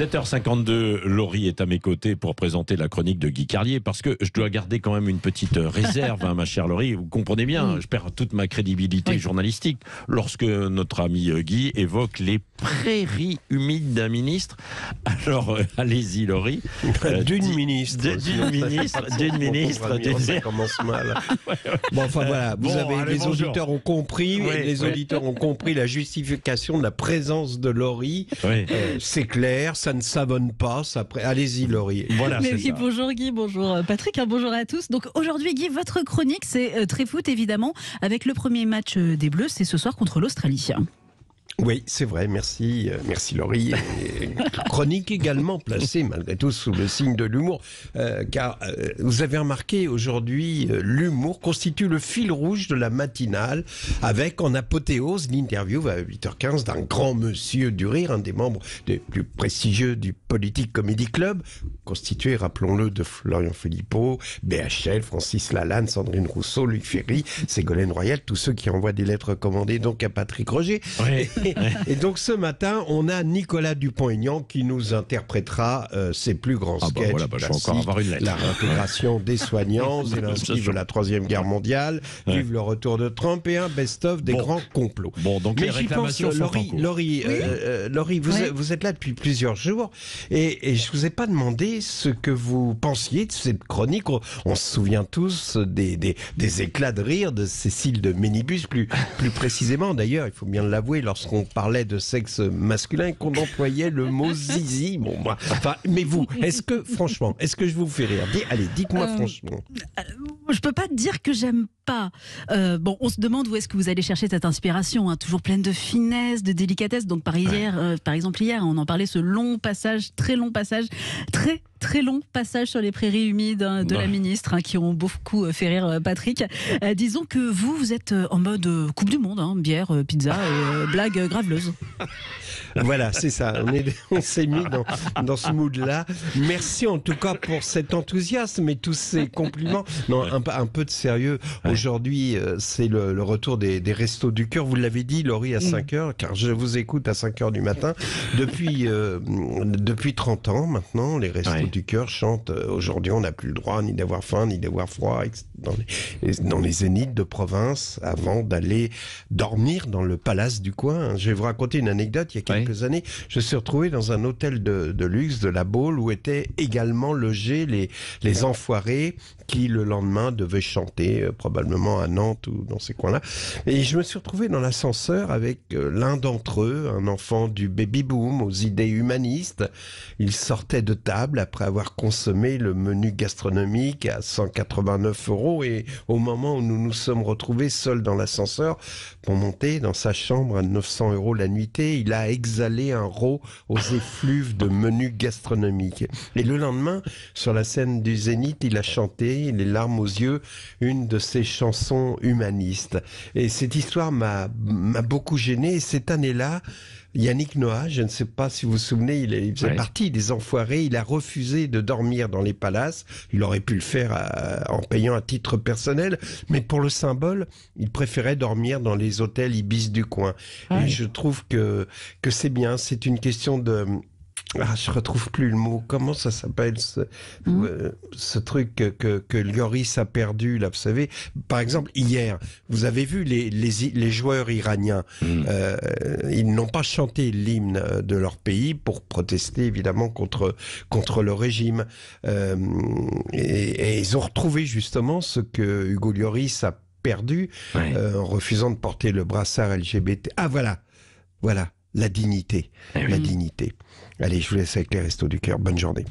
7h52, Laurie est à mes côtés pour présenter la chronique de Guy Carlier, parce que je dois garder quand même une petite réserve, ma chère Laurie. Vous comprenez bien, je perds toute ma crédibilité journalistique lorsque notre ami Guy évoque les prairies humides d'un ministre. Alors, allez-y, Laurie. D'une ministre. D'une ministre. Ça commence mal. Bon, enfin voilà, les auditeurs ont compris, auditeurs ont compris la justification de la présence de Laurie. C'est clair, ça ne savonne pas. Allez-y, Laurie. Voilà, mais oui, bonjour Guy, bonjour Patrick, bonjour à tous. Donc aujourd'hui, Guy, votre chronique, c'est très foot évidemment, avec le premier match des Bleus, c'est ce soir contre l'Australie. Oui, c'est vrai, merci Laurie. Et chronique également placée malgré tout sous le signe de l'humour, car vous avez remarqué aujourd'hui, l'humour constitue le fil rouge de la matinale, avec en apothéose l'interview à 8h15 d'un grand monsieur du rire, un des membres les plus prestigieux du Politique Comedy Club, constitué, rappelons-le, de Florian Philippot, BHL, Francis Lalanne, Sandrine Rousseau, Luc Ferry, Ségolène Royal, tous ceux qui envoient des lettres recommandées donc à Patrick Roger. Et donc ce matin, on a Nicolas Dupont-Aignan qui nous interprétera ses plus grands sketchs. Je vais encore avoir une lettre. La réintégration des soignants, Zelensky de la Troisième Guerre mondiale, vive le retour de Trump et un best-of des grands complots. Bon, donc les réclamations sont en cours. Laurie, vous êtes là depuis plusieurs jours et je vous ai pas demandé ce que vous pensiez de cette chronique. On se souvient tous des éclats de rire de Cécile de Ménibus, plus précisément d'ailleurs, il faut bien l'avouer, lorsqu'on parlait de sexe masculin et qu'on employait le mot zizi. Bon, moi, mais vous, est-ce que je vous fais rire? Allez, dites-moi franchement. Je peux pas te dire que j'aime pas. On se demande où est-ce que vous allez chercher cette inspiration, toujours pleine de finesse, de délicatesse. Donc par exemple hier, on en parlait, ce long passage, très long passage sur les prairies humides de la ministre, qui ont beaucoup fait rire Patrick. Disons que vous êtes en mode Coupe du Monde, bière, pizza et blague graveleuse. Voilà, c'est ça. On s'est mis dans ce mood-là. Merci en tout cas pour cet enthousiasme et tous ces compliments. Non, un peu de sérieux. Aujourd'hui, c'est le retour des Restos du Cœur. Vous l'avez dit, Laurie, à 5h, car je vous écoute à 5h du matin. Depuis 30 ans maintenant, les Restos du Cœur chantent aujourd'hui, on n'a plus le droit ni d'avoir faim, ni d'avoir froid, dans les zéniths de province, avant d'aller dormir dans le palace du coin. Je vais vous raconter une anecdote. Il y a quelques années, je me suis retrouvé dans un hôtel de luxe de la Baule où étaient également logés les enfoirés qui le lendemain devaient chanter probablement à Nantes ou dans ces coins-là. Et je me suis retrouvé dans l'ascenseur avec l'un d'entre eux, un enfant du baby-boom aux idées humanistes. Il sortait de table après avoir consommé le menu gastronomique à 189 € et au moment où nous nous sommes retrouvés seuls dans l'ascenseur pour monter dans sa chambre à 900 € la nuitée, il a exhalé un rot aux effluves de menus gastronomiques. Et le lendemain, sur la scène du Zénith, il a chanté, les larmes aux yeux, une de ses chansons humanistes. Et cette histoire m'a beaucoup gêné. Et cette année-là, Yannick Noah, je ne sais pas si vous vous souvenez, il faisait partie des enfoirés. Il a refusé de dormir dans les palaces. Il aurait pu le faire en payant à titre personnel, mais pour le symbole, il préférait dormir dans les hôtels Ibis du coin. Et je trouve que c'est bien. C'est une question de... je retrouve plus le mot. Comment ça s'appelle ce truc que Lloris a perdu là, vous savez. Par exemple, hier, vous avez vu les joueurs iraniens. Ils n'ont pas chanté l'hymne de leur pays pour protester évidemment contre le régime. Et ils ont retrouvé justement ce que Hugo Lloris a perdu en refusant de porter le brassard LGBT. Ah voilà. La dignité. La dignité. Allez, je vous laisse avec les Restos du Cœur. Bonne journée.